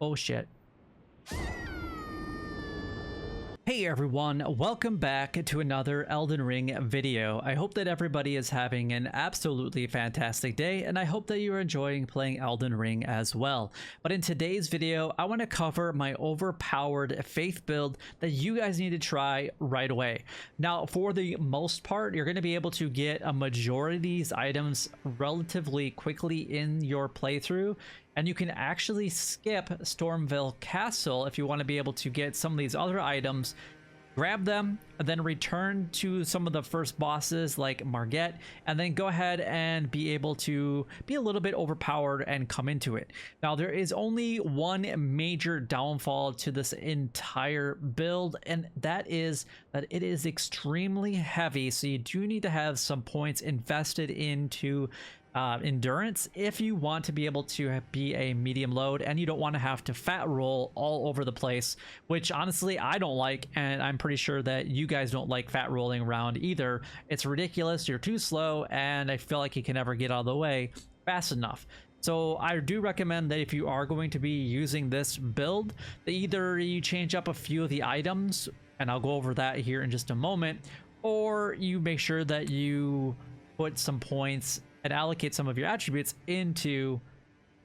Oh shit. Hey everyone, welcome back to another Elden Ring video. I hope that everybody is having an absolutely fantastic day, and I hope that you're enjoying playing Elden Ring as well. But in today's video, I want to cover my overpowered faith build that you guys need to try right away. Now, for the most part, you're going to be able to get a majority of these items relatively quickly in your playthrough, and you can actually skip Stormville Castle if you want to be able to get some of these other items, grab them, and then return to some of the first bosses like Margit, and then go ahead and be able to be a little bit overpowered and come into it. Now, there is only one major downfall to this entire build, and that is that it is extremely heavy, so you do need to have some points invested into endurance if you want to be able to be a medium load, and you don't want to have to fat roll all over the place, which honestly I don't like, and I'm pretty sure that you guys don't like fat rolling around either. It's ridiculous, you're too slow, and I feel like you can never get out of the way fast enough. So I do recommend that if you are going to be using this build, that either you change up a few of the items, and I'll go over that here in just a moment, or you make sure that you put some points and allocate some of your attributes into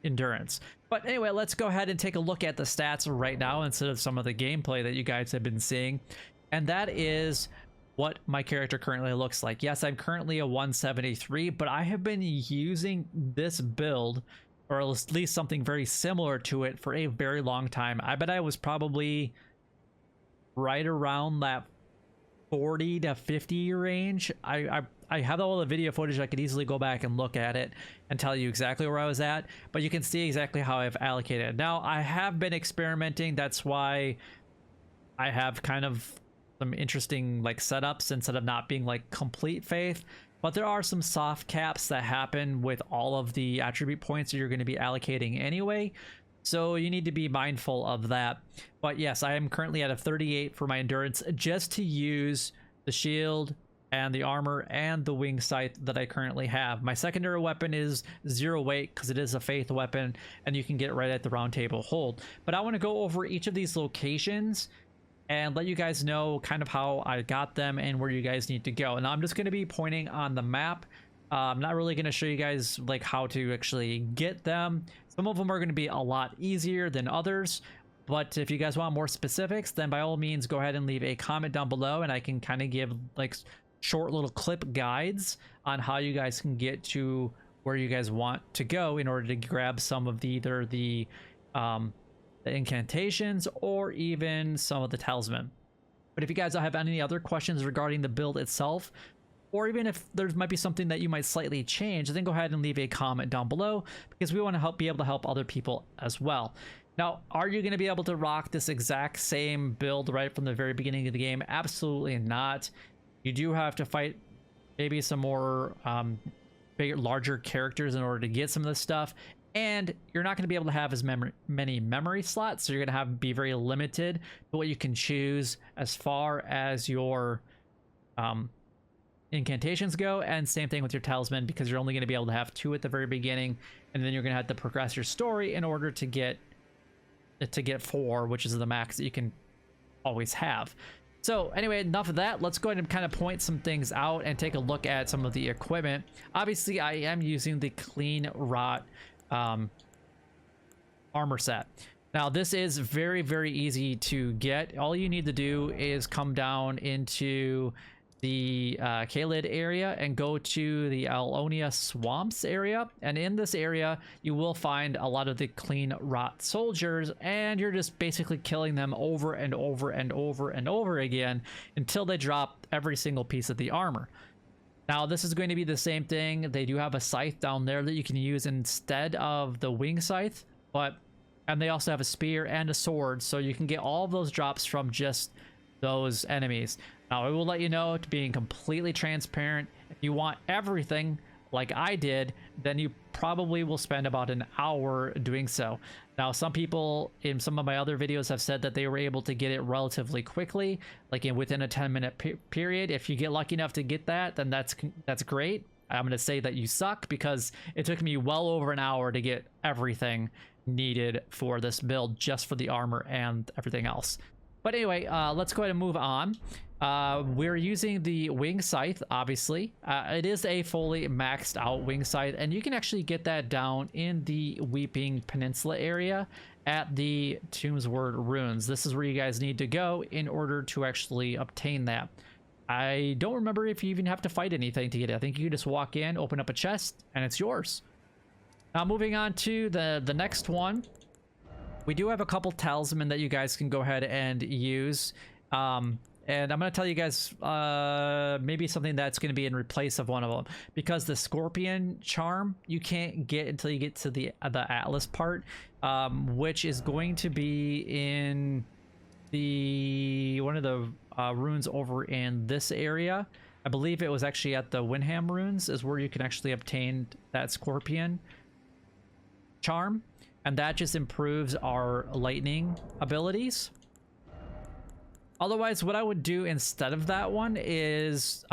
endurance. But anyway, let's go ahead and take a look at the stats right now instead of some of the gameplay that you guys have been seeing. And that is what my character currently looks like. Yes, I'm currently a 173, but I have been using this build, or at least something very similar to it, for a very long time. I bet I was probably right around that 40 to 50 range. I have all the video footage. I could easily go back and look at it and tell you exactly where I was at, but you can see exactly how I've allocated. Now, I have been experimenting. That's why I have kind of some interesting like setups instead of not being like complete faith, but there are some soft caps that happen with all of the attribute points that you're going to be allocating anyway. So you need to be mindful of that. But yes, I am currently at a 38 for my endurance just to use the shield and the armor and the wing scythe that I currently have. My secondary weapon is 0 weight because it is a faith weapon, and you can get it right at the round table hold. But I want to go over each of these locations and let you guys know kind of how I got them and where you guys need to go. And I'm just going to be pointing on the map. I'm not really going to show you guys like how to actually get them. Some of them are going to be a lot easier than others, but if you guys want more specifics, then by all means go ahead and leave a comment down below, and I can kind of give like short little clip guides on how you guys can get to where you guys want to go in order to grab some of either the incantations or even some of the talisman. But if you guys have any other questions regarding the build itself, or even if there might be something that you might slightly change, then go ahead and leave a comment down below, because we want to be able to help other people as well. Now, are you going to be able to rock this exact same build right from the very beginning of the game? Absolutely not. You do have to fight maybe some more bigger, larger characters in order to get some of this stuff, and you're not going to be able to have as many memory slots, so you're going to be very limited to what you can choose as far as your incantations go, and same thing with your talisman, because you're only going to be able to have 2 at the very beginning, and then you're going to have to progress your story in order to get 4, which is the max that you can always have. So anyway, enough of that. Let's go ahead and kind of point some things out and take a look at some of the equipment. Obviously, I am using the clean rot armor set. Now, this is very, very easy to get. All you need to do is come down into the Kaled area and go to the Alonia Swamps area, and in this area you will find a lot of the clean rot soldiers, and you're just basically killing them over and over and over and over again until they drop every single piece of the armor. Now, this is going to be the same thing. They do have a scythe down there that you can use instead of the wing scythe, and they also have a spear and a sword, so you can get all of those drops from just those enemies. Now, I will let you know, to being completely transparent, if you want everything like I did, then you probably will spend about an hour doing so. Now, some people in some of my other videos have said that they were able to get it relatively quickly, like within a 10-minute period. If you get lucky enough to get that, then that's great. I'm going to say that you suck because it took me well over an hour to get everything needed for this build, just for the armor and everything else. But anyway, let's go ahead and move on. We're using the wing scythe, obviously. It is a fully maxed out wing scythe, and you can actually get that down in the Weeping Peninsula area at the Tombsword Ruins. This is where you guys need to go in order to actually obtain that. I don't remember if you even have to fight anything to get it. I think you just walk in, open up a chest, and it's yours. Now moving on to the next one. We do have a couple talisman that you guys can go ahead and use. And I'm going to tell you guys maybe something that's going to be in replace of one of them. Because the Scorpion charm, you can't get until you get to the Atlas part. Which is going to be in one of the runes over in this area. I believe it was actually at the Windham runes is where you can actually obtain that Scorpion charm, and that just improves our lightning abilities. Otherwise, what I would do instead of that one is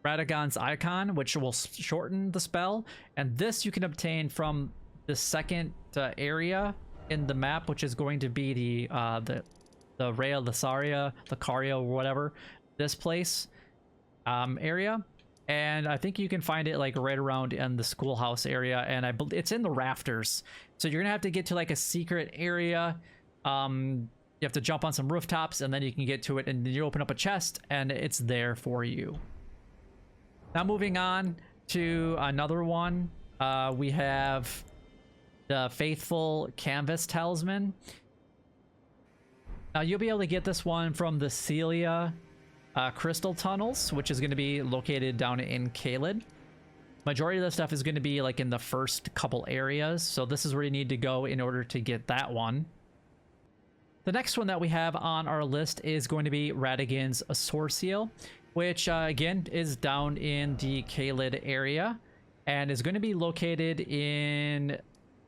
Radagon's Icon, which will shorten the spell, and this you can obtain from the second area in the map, which is going to be the Rea Lucaria, or whatever, this place area. And I think you can find it like right around in the schoolhouse area, and it's in the rafters. So you're gonna have to get to like a secret area. You have to jump on some rooftops, and then you can get to it, and then you open up a chest, and it's there for you. Now moving on to another one, we have the Faithful Canvas Talisman. Now you'll be able to get this one from the Celia Crystal Tunnels, which is going to be located down in Caelid. Majority of the stuff is going to be like in the first couple areas, so this is where you need to go in order to get that one. The next one that we have on our list is going to be Radagon's Sword Seal, which again is down in the Caelid area, and is going to be located in,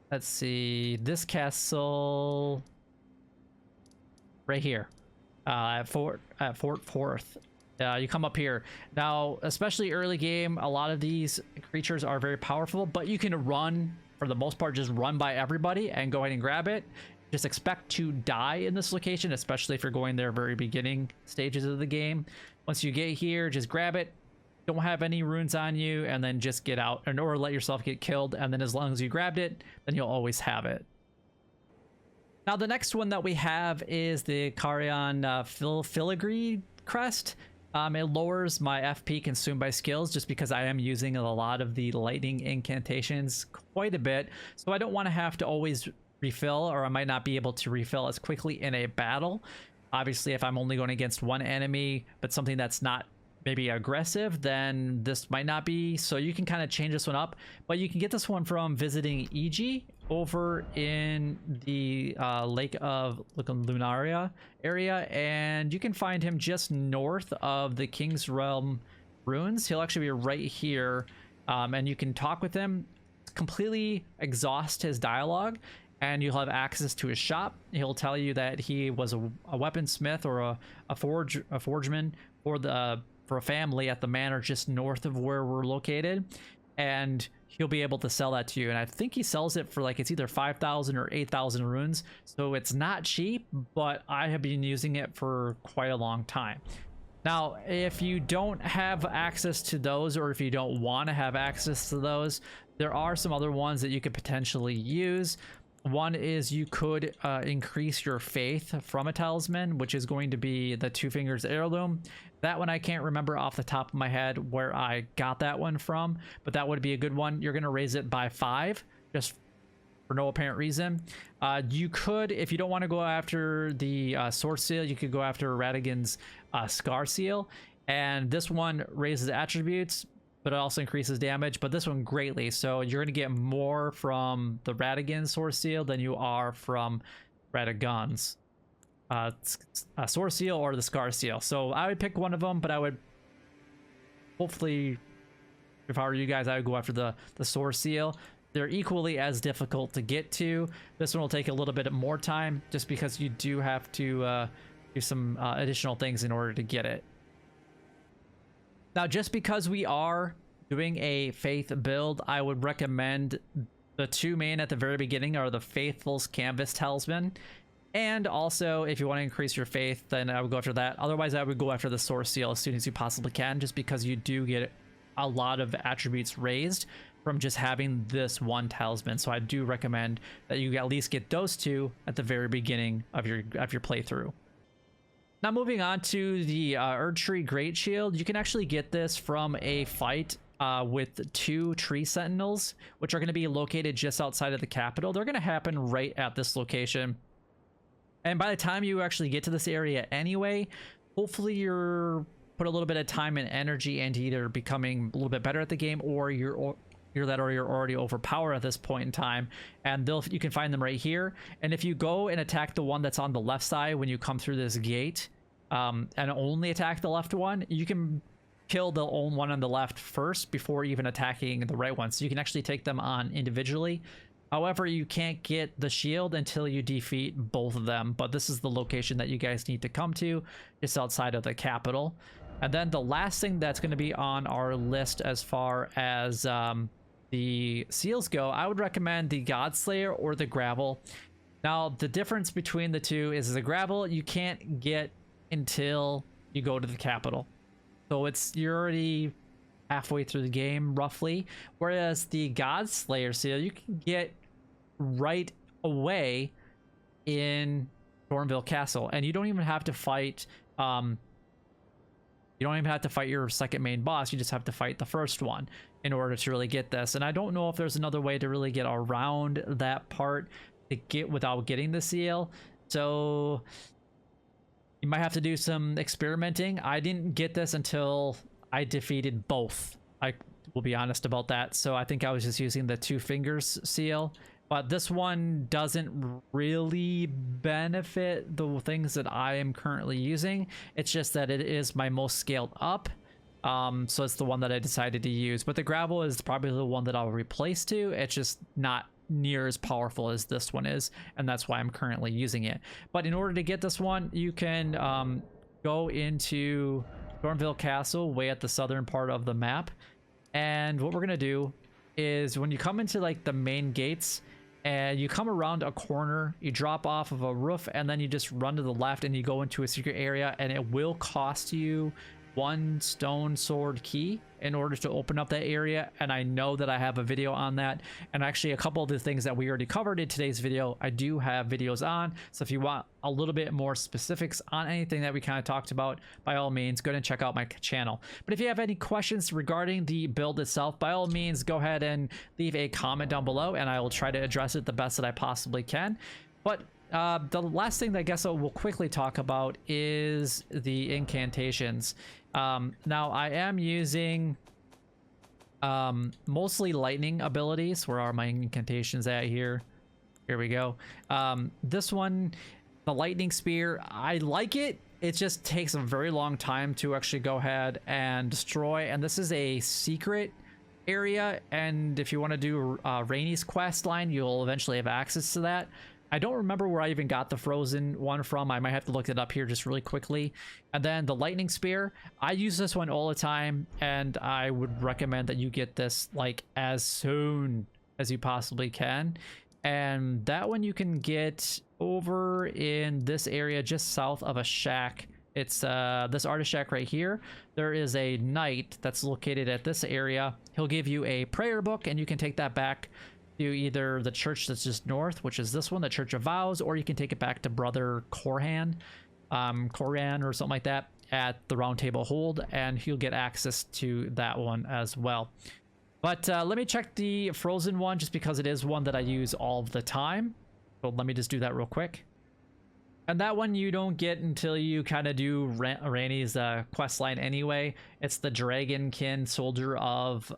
let's see, this castle right here, at Fort Forth. You come up here. Now, especially early game, a lot of these creatures are very powerful, but you can run, for the most part, just run by everybody and go ahead and grab it. Just expect to die in this location, especially if you're going there very beginning stages of the game. Once you get here, just grab it. Don't have any runes on you, and then just get out, or let yourself get killed, and then as long as you grabbed it, then you'll always have it. Now the next one that we have is the Carrion Filigree Crest. It lowers my FP consumed by skills, just because I am using a lot of the lightning incantations quite a bit, so I don't want to have to always refill, or I might not be able to refill as quickly in a battle. Obviously, if I'm only going against one enemy, but something that's not maybe aggressive, then this might not be. So you can kind of change this one up, but you can get this one from visiting EG over in the Lake of Lunaria area, and you can find him just north of the King's Realm ruins. He'll actually be right here, and you can talk with him, completely exhaust his dialogue, and you'll have access to his shop. He'll tell you that he was a weaponsmith or a forgeman for a family at the manor just north of where we're located, and he'll be able to sell that to you. And I think he sells it for like, it's either 5,000 or 8,000 runes, so it's not cheap, but I have been using it for quite a long time. Now, if you don't have access to those, or if you don't want to have access to those, there are some other ones that you could potentially use. One is you could increase your faith from a talisman, which is going to be the Two Fingers Heirloom. That one I can't remember off the top of my head where I got that one from, but that would be a good one. You're going to raise it by 5, just for no apparent reason. You could, if you don't want to go after the Sword Seal, you could go after Radagon's Scar Seal, and this one raises attributes, but it also increases damage, but this one greatly. So you're going to get more from the Radagon Sword Seal than you are from Radagon's Sword Seal or the Scar Seal. So I would pick one of them, but I would hopefully, if I were you guys, I would go after the Sword Seal. They're equally as difficult to get to. This one will take a little bit more time, just because you do have to do some additional things in order to get it. Now, just because we are doing a faith build, I would recommend the two main at the very beginning are the Faithful's Canvas Talisman. And also, if you want to increase your faith, then I would go after that. Otherwise, I would go after the Source Seal as soon as you possibly can, just because you do get a lot of attributes raised from just having this one talisman. So I do recommend that you at least get those two at the very beginning of your playthrough. Now moving on to the Erdtree Great Shield, you can actually get this from a fight with 2 tree sentinels, which are going to be located just outside of the capital. They're going to happen right at this location. And by the time you actually get to this area anyway, hopefully you're put a little bit of time and energy into either becoming a little bit better at the game, or you're already overpowered at this point in time, and you can find them right here. And if you go and attack the one that's on the left side when you come through this gate, and only attack the left one, you can kill the only one on the left first before even attacking the right one. So you can actually take them on individually. However, you can't get the shield until you defeat both of them, but this is the location that you guys need to come to, just outside of the capital. And then the last thing that's going to be on our list as far as the seals go, I would recommend the Godslayer or the Gravel. Now, the difference between the two is the Gravel you can't get until you go to the capital. So you're already halfway through the game, roughly. Whereas the Godslayer seal, you can get right away in Thornville Castle, and you don't even have to fight your second main boss. You just have to fight the first one in order to really get this. And I don't know if there's another way to really get around that part to get without getting the seal, so you might have to do some experimenting. I didn't get this until I defeated both. I will be honest about that. So I think I was just using the 2 fingers seal, but this one doesn't really benefit the things that I am currently using. It's just that it is my most scaled up. So it's the one that I decided to use, but the Gravel is probably the one that I'll replace to. It's just not near as powerful as this one is, and that's why I'm currently using it. But in order to get this one, you can go into Thornville Castle way at the southern part of the map, and what we're gonna do is when you come into like the main gates and you come around a corner, you drop off of a roof, and then you just run to the left and you go into a secret area, and it will cost you 1 stone sword key in order to open up that area. And I know that I have a video on that, and actually a couple of the things that we already covered in today's video I do have videos on. So if you want a little bit more specifics on anything that we kind of talked about, by all means go ahead and check out my channel. But if you have any questions regarding the build itself, by all means go ahead and leave a comment down below, and I will try to address it the best that I possibly can. But the last thing that I guess we'll quickly talk about is the incantations. Now I am using mostly lightning abilities. Where are my incantations at here? Here we go. This one, the lightning spear, I like it. It just takes a very long time to actually go ahead and destroy, and this is a secret area, and if you want to do Rainy's quest line, you'll eventually have access to that. I don't remember where I even got the frozen one from. I might have to look it up here just really quickly. And then the lightning spear, I use this one all the time, and I would recommend that you get this like as soon as you possibly can. And that one you can get over in this area just south of a shack. It's this artist shack right here. There is a knight that's located at this area. He'll give you a prayer book, and you can take that back to either the church that's just north, which is this one, the Church of Vows, or you can take it back to Brother Korhan or something like that at the Round Table Hold, and he'll get access to that one as well. But let me check the frozen one, just because it is one that I use all the time. So let me just do that real quick. And that one you don't get until you kind of do Rainy's quest line anyway. It's the Dragonkin Soldier of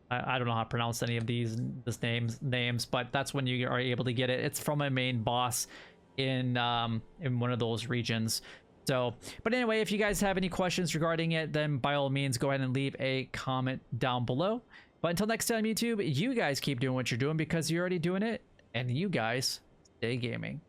I don't know how to pronounce any of these names, but that's when you are able to get it. It's from a main boss in one of those regions. So, but anyway, if you guys have any questions regarding it, then by all means go ahead and leave a comment down below. But until next time, YouTube, you guys keep doing what you're doing, because you're already doing it, and you guys stay gaming.